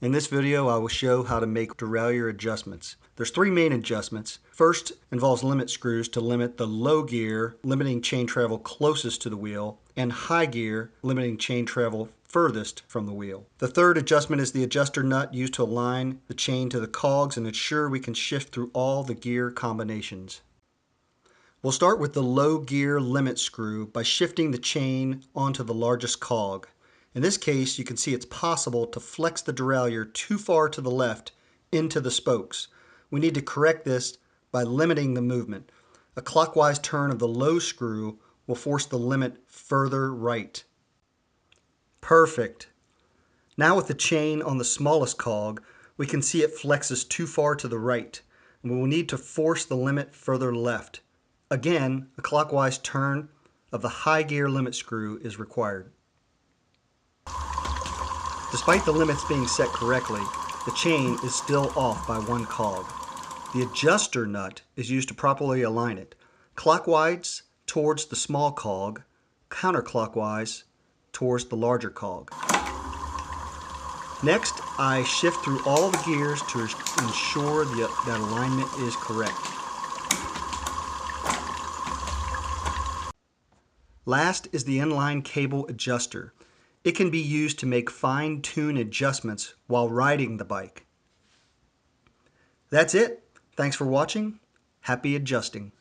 In this video, I will show how to make derailleur adjustments. There's three main adjustments. First involves limit screws to limit the low gear, limiting chain travel closest to the wheel, and high gear, limiting chain travel furthest from the wheel. The third adjustment is the adjuster nut used to align the chain to the cogs and ensure we can shift through all the gear combinations. We'll start with the low gear limit screw by shifting the chain onto the largest cog. In this case, you can see it's possible to flex the derailleur too far to the left into the spokes. We need to correct this by limiting the movement. A clockwise turn of the low screw will force the limit further right. Perfect. Now with the chain on the smallest cog, we can see it flexes too far to the right, and we will need to force the limit further left. Again, a clockwise turn of the high gear limit screw is required. Despite the limits being set correctly, the chain is still off by one cog. The adjuster nut is used to properly align it, clockwise towards the small cog, counterclockwise towards the larger cog. Next, I shift through all the gears to ensure that alignment is correct. Last is the inline cable adjuster. It can be used to make fine-tune adjustments while riding the bike. That's it. Thanks for watching. Happy adjusting.